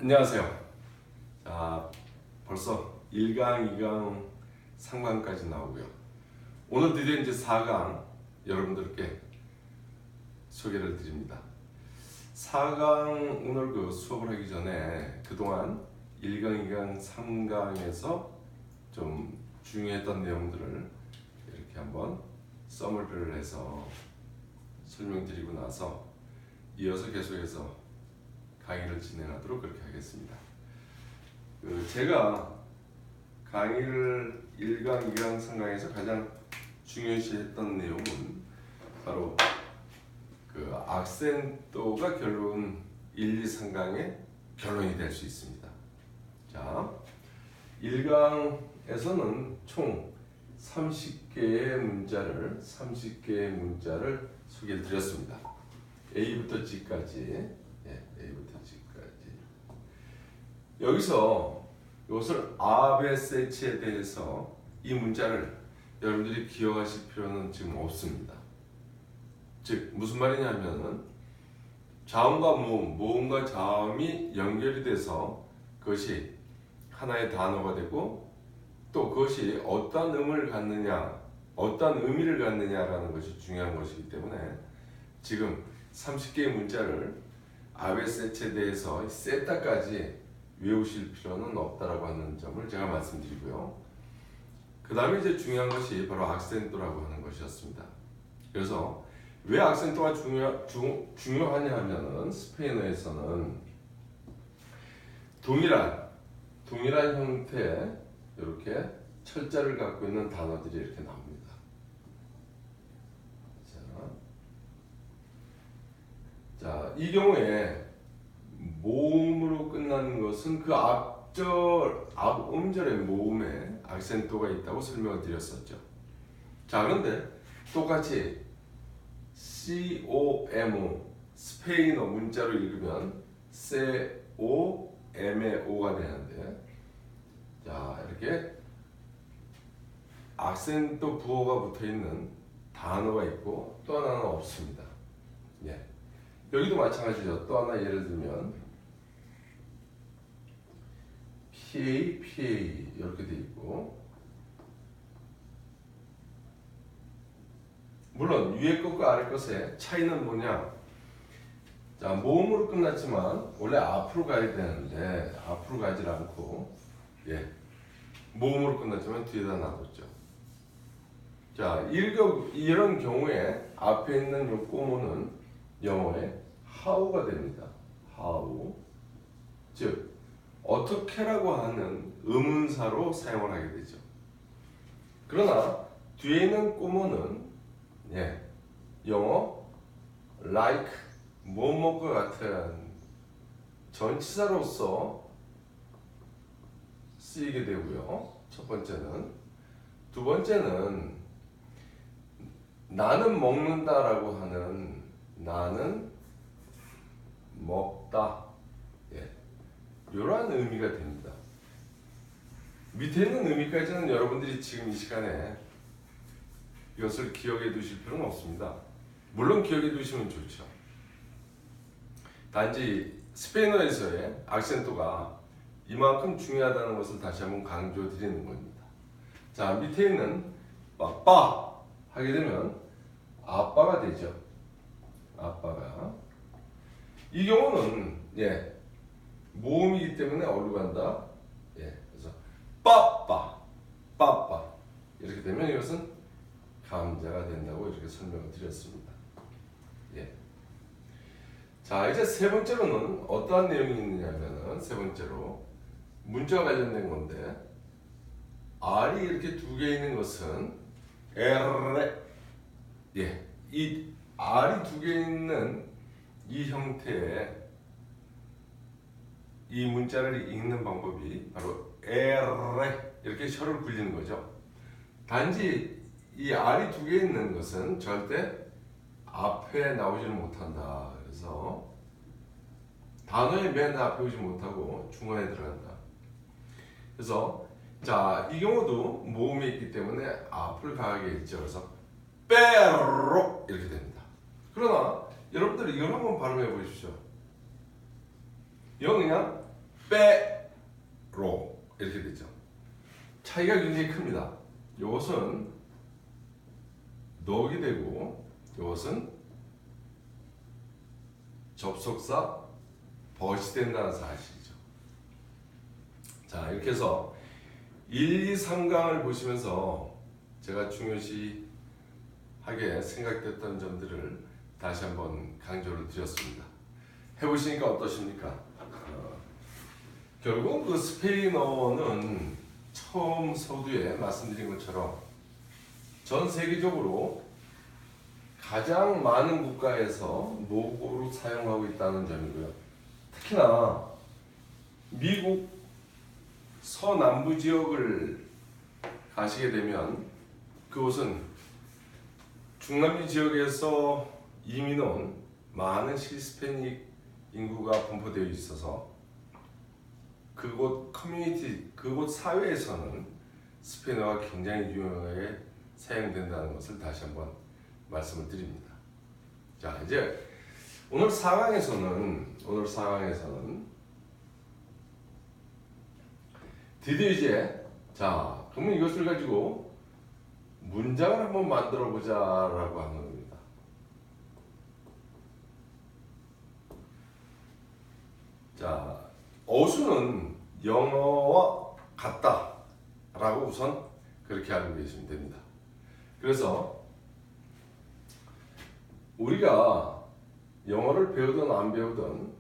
안녕하세요. 벌써 1강, 2강, 3강까지 나오고요. 오늘 드디어 이제 4강 여러분들께 소개를 드립니다. 4강 오늘 수업을 하기 전에 그동안 1강, 2강, 3강에서 좀 중요했던 내용들을 이렇게 한번 서머리를 해서 설명드리고 나서 이어서 계속해서 강의를 진행하도록 그렇게 하겠습니다. 제가 강의를 1강, 2강, 3강에서 가장 중요시했던 내용은 바로 악센토가 결론 1, 2, 3강의 결론이 될 수 있습니다. 자, 1강에서는 총 30개의 문자를 소개해 드렸습니다. A부터 G까지. A부터 G까지. 여기서 이것을 아베세치에 대해서 이 문자를 여러분들이 기억하실 필요는 지금 없습니다. 즉 무슨 말이냐면은 자음과 모음과 자음이 연결이 돼서 그것이 하나의 단어가 되고 또 그것이 어떤 의미를 갖느냐라는 것이 중요한 것이기 때문에 지금 30개의 문자를 아베세치에 대해서 세타까지 외우실 필요는 없다라고 하는 점을 제가 말씀드리고요. 그 다음에 이제 중요한 것이 바로 악센토라고 하는 것이었습니다. 그래서 왜 악센토가 중요하냐 하면은 스페인어에서는 동일한 형태의 이렇게 철자를 갖고 있는 단어들이 이렇게 나옵니다. 자, 이 경우에 모음으로 끝나는 것은 그 앞 음절의 모음에 악센토가 있다고 설명을 드렸었죠. 자, 그런데 똑같이 COM 스페인어 문자로 읽으면 COM의 O가 되는데, 자, 이렇게 악센토 부호가 붙어 있는 단어가 있고 또 하나는 없습니다. 예. 여기도 마찬가지죠. 또 하나 예를 들면 PA 이렇게 돼 있고, 물론 위에 것과 아래 것의 차이는 뭐냐? 자, 모음으로 끝났지만 원래 앞으로 가야 되는데 앞으로 가지 않고 모음으로 끝났지만 뒤에다 놔뒀죠. 자, 이런 경우에 앞에 있는 이 꼬모는 영어의 how가 됩니다. how. 즉 어떻게라고 하는 의문사로 사용을 하게 되죠. 그러나 뒤에 있는 꼬모는 영어 like 뭐뭐과 같은 전치사로서 쓰이게 되고요. 첫 번째는. 두 번째는 나는 먹는다라고 하는 나는 먹다, 이러한 의미가 됩니다. 밑에 있는 의미까지는 여러분들이 지금 이 시간에 이것을 기억해 두실 필요는 없습니다. 물론 기억해 두시면 좋죠. 단지 스페인어에서의 악센토가 이만큼 중요하다는 것을 다시 한번 강조 드리는 겁니다. 자, 밑에 있는 빠 하게 되면 아빠가 되죠. 아빠가. 이 경우는 모음이기 때문에 어디로 간다? 그래서 빠빠 이렇게 되면 이것은 감자가 된다고 이렇게 설명을 드렸습니다. 자, 이제 세 번째로는 어떠한 내용이 있느냐면은 세 번째로 문자와 관련된 건데, R이 이렇게 두 개 있는 것은 이 R이 두 개 있는 이 형태의 이 문자를 읽는 방법이 바로 이렇게 혀를 굴리는 거죠. 단지 이 R이 두 개 있는 것은 절대 앞에 나오지를 못한다. 그래서 단어의 맨 앞에 오지 못하고 중간에 들어간다. 그래서 자, 이 경우도 모음이 있기 때문에 앞을 가게 있죠. 그래서 빼로 이렇게 됩니다. 그러나 여러분들 이걸 한번 발음해 보십시오. 이건 그냥 빼로 이렇게 되죠. 차이가 굉장히 큽니다. 이것은 넉이 되고 이것은 접속사 벗이 된다는 사실이죠. 자, 이렇게 해서 1, 2, 3강을 보시면서 제가 중요시하게 생각됐던 점들을 다시 한번 강조를 드렸습니다. 해보시니까 어떠십니까? 결국 그 스페인어는 처음 서두에 말씀드린 것처럼 전 세계적으로 가장 많은 국가에서 모국어로 사용하고 있다는 점이고요. 특히나 미국 서남부 지역을 가시게 되면 그곳은 중남미 지역에서 이민 온 많은 히스패닉 인구가 분포되어 있어서 그곳 커뮤니티, 그곳 사회에서는 스페인어가 굉장히 유용하게 사용된다는 것을 다시 한번 말씀을 드립니다. 자, 이제 오늘 4강에서는 드디어 이제 자, 그러면 이것을 가지고 문장을 한번 만들어 보자라고 하는 겁니다. 자, 어수는 영어와 같다라고 우선 그렇게 알고 계시면 됩니다. 그래서 우리가 영어를 배우든 안 배우든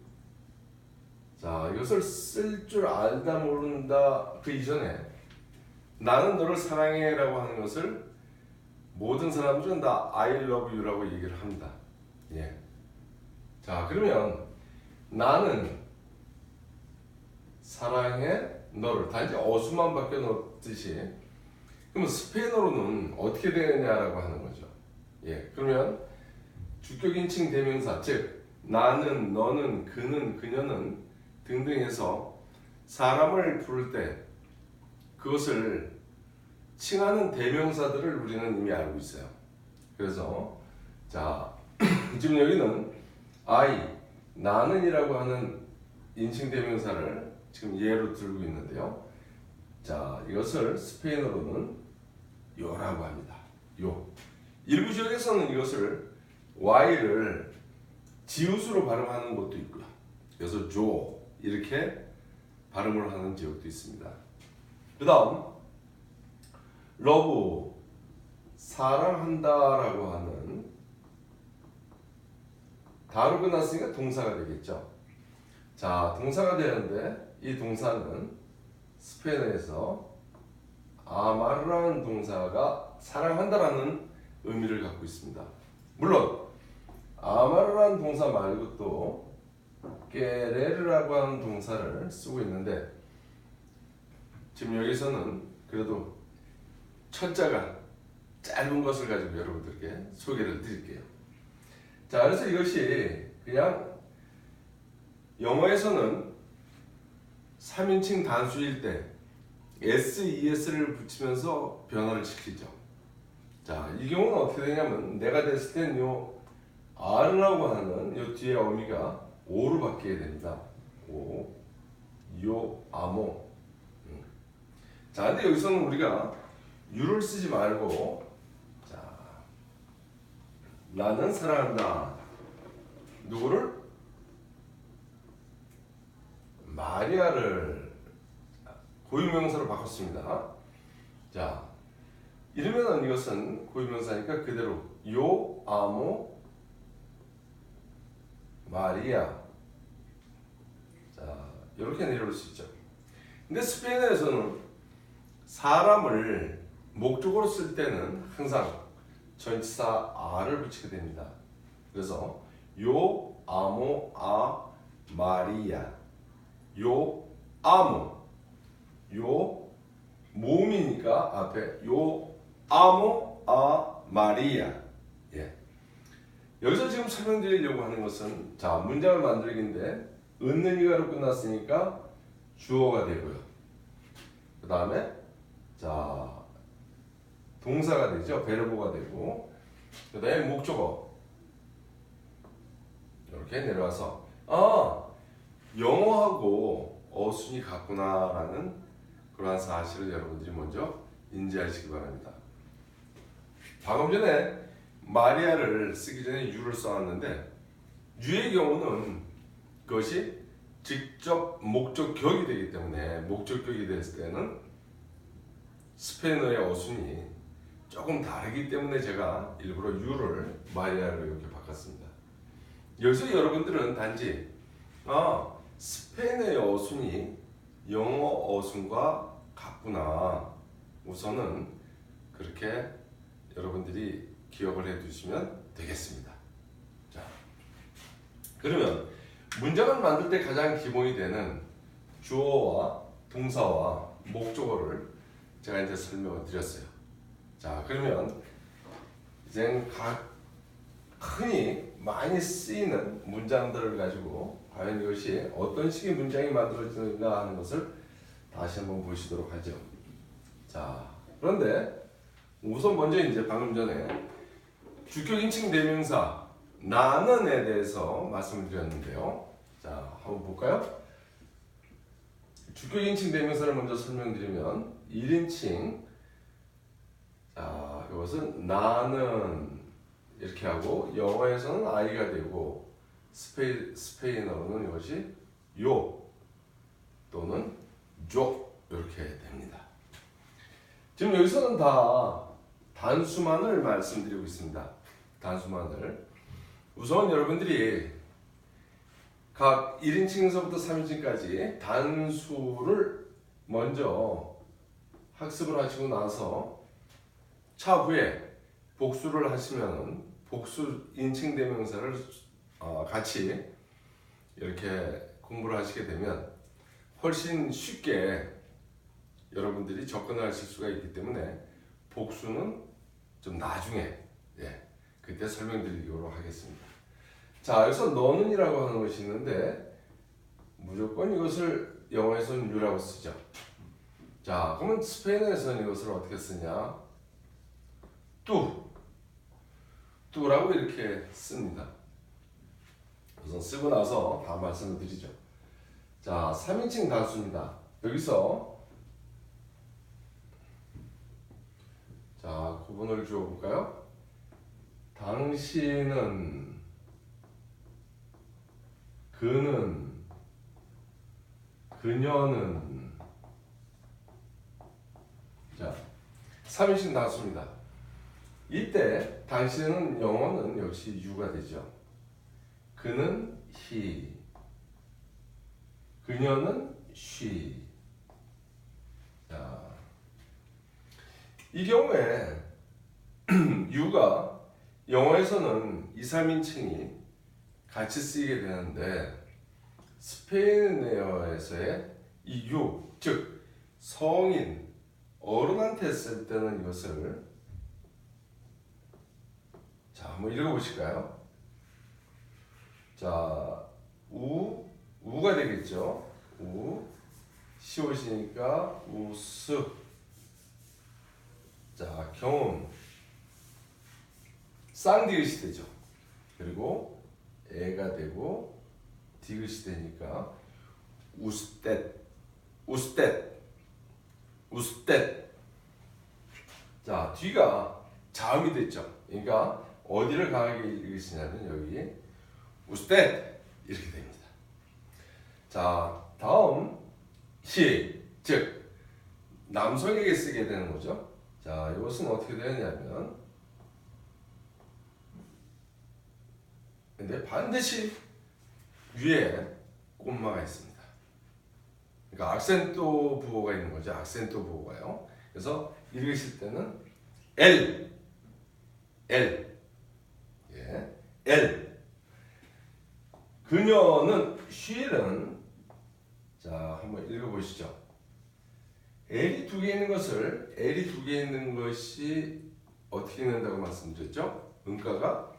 자, 이것을 쓸 줄 알다 모른다 그 이전에 나는 너를 사랑해라고 하는 것을 모든 사람들은 다 I love you라고 얘기를 합니다. 예. 자, 그러면 나는 사랑해 너를 단지 어수만 바뀌어 놓듯이 그러면 스페인어로는 어떻게 되느냐라고 하는 거죠. 예. 그러면 주격인칭 대명사 즉 나는 너는 그는 그녀는 등등 해서 사람을 부를 때 그것을 칭하는 대명사들을 우리는 이미 알고 있어요. 그래서 자 지금 여기는 I 나는이라고 하는 인칭 대명사를 지금 예로 들고 있는데요. 자 이것을 스페인어로는 요라고 합니다. 요. 일부 지역에서는 이것을 Y를 지읒으로 발음하는 곳도 있고요. 그래서 조 이렇게 발음을 하는 지역도 있습니다. 그 다음 러브 사랑한다라고 하는 다로 끝났으니까 동사가 되겠죠. 자 동사가 되는데 이 동사는 스페인어에서 아마르라는 동사가 사랑한다라는 의미를 갖고 있습니다. 물론 아마르라는 동사 말고 또 querer라고 하는 동사를 쓰고 있는데 지금 여기서는 그래도 첫자가 짧은 것을 가지고 여러분들께 소개를 드릴게요. 자, 그래서 이것이 그냥 영어에서는 3인칭 단수일 때 SES를 붙이면서 변화를 시키죠. 자, 이 경우는 어떻게 되냐면 내가 됐을 땐 요 R라고 하는 요 뒤에 어미가 O로 바뀌게 됩니다. O, 요, 아모. 자, 근데 여기서는 우리가 U를 쓰지 말고 자, 나는 사랑한다. 누구를? 마리아를 고유명사로 바꿨습니다. 자, 이러면 이것은 고유명사니까 그대로 요, 아모, 마리아. 자, 이렇게 내려올 수 있죠. 근데 스페인어에서는 사람을 목적으로 쓸 때는 항상 전치사 아를 붙이게 됩니다. 그래서 요, 아모, 아, 마리아. 요, 아모. 요, 몸이니까 앞에 요, 아모, 아, 마리아. 예. 여기서 지금 설명드리려고 하는 것은 자 문장을 만들기인데 은는 이가로 끝났으니까 주어가 되고요. 그 다음에 자 동사가 되죠. 베르보가 되고 그 다음에 목적어 이렇게 내려와서 영어하고 어순이 같구나라는 그러한 사실을 여러분들이 먼저 인지하시기 바랍니다. 방금 전에 마리아를 쓰기 전에 유를 써놨는데 유의 경우는 그것이 직접 목적격이 되기 때문에 목적격이 됐을 때는 스페인어의 어순이 조금 다르기 때문에 제가 일부러 유를 마리아로 이렇게 바꿨습니다. 여기서 여러분들은 단지 스페인어의 어순이 영어 어순과 같구나 우선은 그렇게 여러분들이 기억을 해 두시면 되겠습니다. 자, 그러면 문장을 만들 때 가장 기본이 되는 주어와 동사와 목적어를 제가 이제 설명을 드렸어요. 자, 그러면 이제 흔히 많이 쓰이는 문장들을 가지고 과연 이것이 어떤 식의 문장이 만들어지는가 하는 것을 다시 한번 보시도록 하죠. 자, 그런데 우선 먼저 이제 방금 전에 주격인칭 대명사 나는에 대해서 말씀을 드렸는데요. 자, 한번 볼까요? 주격인칭 대명사를 먼저 설명드리면 1인칭 자, 이것은 나는 이렇게 하고 영어에서는 I가 되고 스페인어로는 이것이 요 또는 조 이렇게 됩니다. 지금 여기서는 다 단수만을 말씀드리고 있습니다. 단수만을. 우선 여러분들이 각 1인칭에서부터 3인칭까지 단수를 먼저 학습을 하시고 나서 차후에 복수를 하시면 복수 인칭 대명사를 같이 이렇게 공부를 하시게 되면 훨씬 쉽게 여러분들이 접근하실 수가 있기 때문에 복수는 좀 나중에 그때 설명드리도록 하겠습니다. 자, 여기서 너는이라고 하는 것이 있는데 무조건 이것을 영어에서는 you라고 쓰죠. 자, 그러면 스페인어에서는 이것을 어떻게 쓰냐? 뚜라고 이렇게 씁니다. 우선 쓰고 나서 다 말씀을 드리죠. 자, 3인칭 단수입니다. 여기서 자, 구분을 주어 볼까요? 당신은, 그는, 그녀는. 자, 3인칭 단수입니다. 이때 당신은 영어는 역시 you가 되죠. 그는 he, 그녀는 she. 자, 이 경우에 you가 영어에서는 2, 3인칭이 같이 쓰이게 되는데 스페인어에서의 이 you, 즉 성인, 어른한테 쓸 때는 이것을 자, 한번 읽어보실까요? 자, 우가 되겠죠. 시옷이니까 우스. 자, 경음. 쌍디귿이 되죠. 그리고 애가 되고 디귿이 되니까 우스텟. 자, 뒤가 자음이 됐죠. 그러니까 어디를 강하게 읽으시냐면 여기 우스텟 이렇게 됩니다. 자, 다음 시, 즉 남성에게 쓰게 되는 거죠. 자, 이것은 어떻게 되느냐면 근데 반드시 위에 콤마가 있습니다. 그러니까 악센토 부호가 있는 거죠. 악센토 부호가요. 그래서 읽으실 때는 L. 그녀는 she는 자, 한번 읽어보시죠. L이 두 개 있는 것이 어떻게 읽는다고 말씀드렸죠? 음가가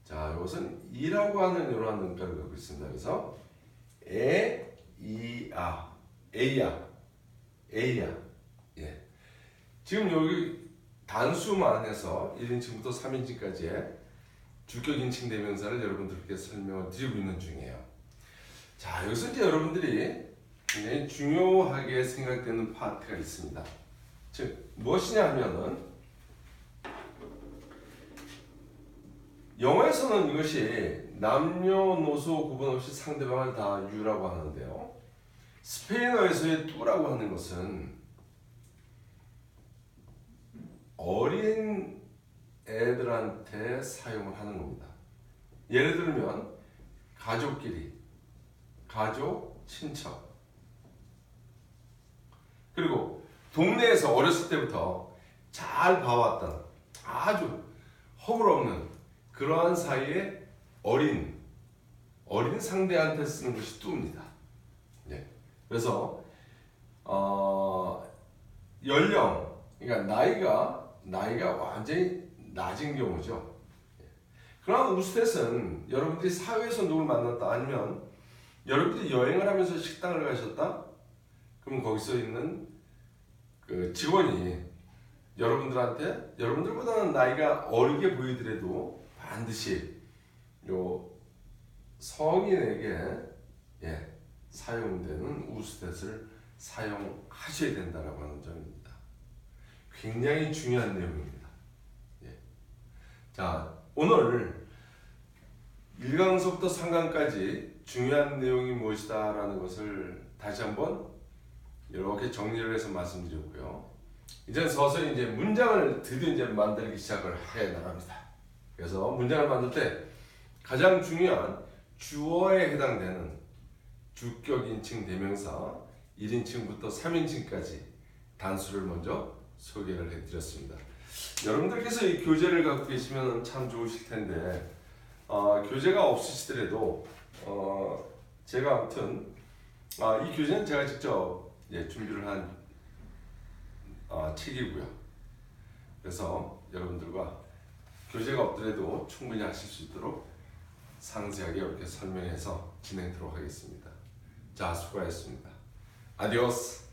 자, 이것은 이라고 하는 이러한 음가를 갖고 있습니다. 그래서 에이야. 예. 지금 여기 단수만 해서 1인칭부터 3인칭까지의 주격인칭 대명사를 여러분들께 설명을 드리고 있는 중이에요. 자, 여기서 이제 여러분들이 굉장히 중요하게 생각되는 파트가 있습니다. 즉 무엇이냐 하면은 영어에서는 이것이 남녀노소 구분 없이 상대방을 다 you라고 하는데요. 스페인어에서의 tú라고 하는 것은 어린 애들한테 사용을 하는 겁니다. 예를 들면 가족끼리, 가족, 친척, 그리고 동네에서 어렸을 때부터 잘 봐왔던 아주 허물없는 그러한 사이에 어린 상대한테 쓰는 것이 tú입니다. 네. 그래서 연령, 그러니까 나이가 완전히 낮은 경우죠. 그러나 우스탯은 여러분들이 사회에서 누굴 만났다, 아니면 여러분들이 여행을 하면서 식당을 가셨다, 그럼 거기서 있는 그 직원이 여러분들한테 여러분들보다는 나이가 어리게 보이더라도 반드시 요 성인에게 사용되는 우스탯을 사용하셔야 된다라고 하는 점입니다. 굉장히 중요한 내용입니다. 자, 오늘 1강서부터 3강까지 중요한 내용이 무엇이다라는 것을 다시 한번 이렇게 정리를 해서 말씀드렸고요. 이제 서서히 이제 문장을 드디어 이제 만들기 시작을 해 나갑니다. 그래서 문장을 만들 때 가장 중요한 주어에 해당되는 주격 인칭 대명사 1인칭부터 3인칭까지 단수를 먼저 소개를 해드렸습니다. 여러분들께서 이 교재를 갖고 계시면 참 좋으실 텐데 교재가 없으시더라도 제가 아무튼 이 교재는 제가 직접 준비를 한 책이고요. 그래서 여러분들과 교재가 없더라도 충분히 하실 수 있도록 상세하게 이렇게 설명해서 진행하도록 하겠습니다. 자, 수고하셨습니다. 아디오스.